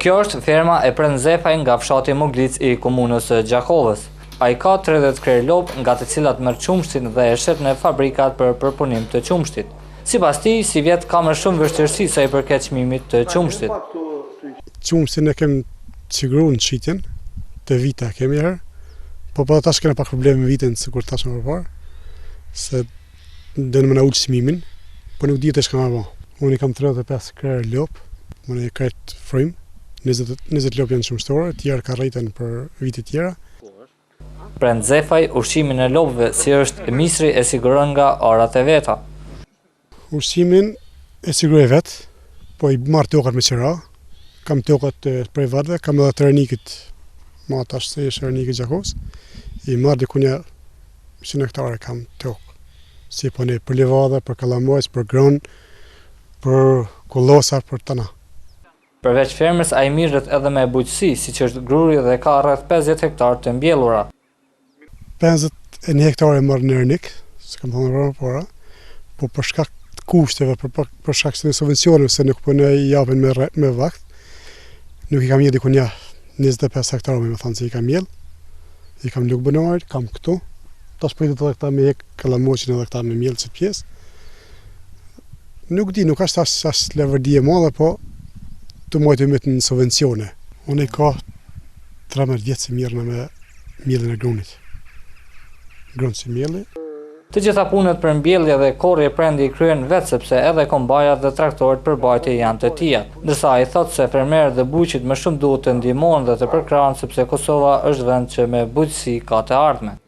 Kjo është ferma e Prend Zefaj nga fshati Moglic i komunës së Gjakovës. Ai ka 30 krerë lopë, nga të cilat merr qumshtin dhe e shet në fabrikat për përpunim të qumshtit. Sipas tij, si vjet ka më shumë vështirësi sa i përket çmimit të qumshtit. Qumshtin e kem siguruar në shitjen, të vita kemi herë, po tash kena pak probleme me vitin sikur tash më parë, se do më na ul çmimin, po nuk di të çka më bë. Unë kam 35 krerë lopë, unë e kret frym, 20 lopë janë qumshtore, të tjerë ka rritën për vite tjera. Prend Zefaj ushqimin e lopëve si është misri e siguron nga arat e veta. Ushqimin e siguroj vet, po i marr tokat me qira, kam tokat prej varve, kam edhe të rënikit, ma tash se është rënikit Gjakovës, i marr diku një 100 hektare kam tokë, si po ne për livadhe, për kallamojës, për gron, për kollosa, për tana. Përveç fermës, ai mirret edhe me bujqësi, siç është gruri dhe ka rreth 50 hektar të mbjellura. 51 hektare marr në rënik, se kam thënë më parë, po për shkak të kushteve, për shkak të subvencioneve se nuk po ne i japin me vakt, nuk i kam jep diku një 25 hektarë me thënë se i kam jell, i kam luk banor, kam këtu, tash po i edhe këta me kallamoqin edhe këta me miell si pjesë. Nuk di, nuk është as levërdi e madhe, po të mojtë me të në subvencione. Unë i ka 13 vjetë si mirëna me mielin e grunit. Grunë si mieli. Të gjitha punët për mbjellje dhe korrje Prendi i kryen vetë sepse edhe kombajat dhe traktorët për bajtje janë të tija. Ndërsa ai thotë se fermerët dhe bujqit më shumë duhet të ndihmohen dhe të përkrahen sepse Kosova është vend që me bujqësi ka të ardhmen.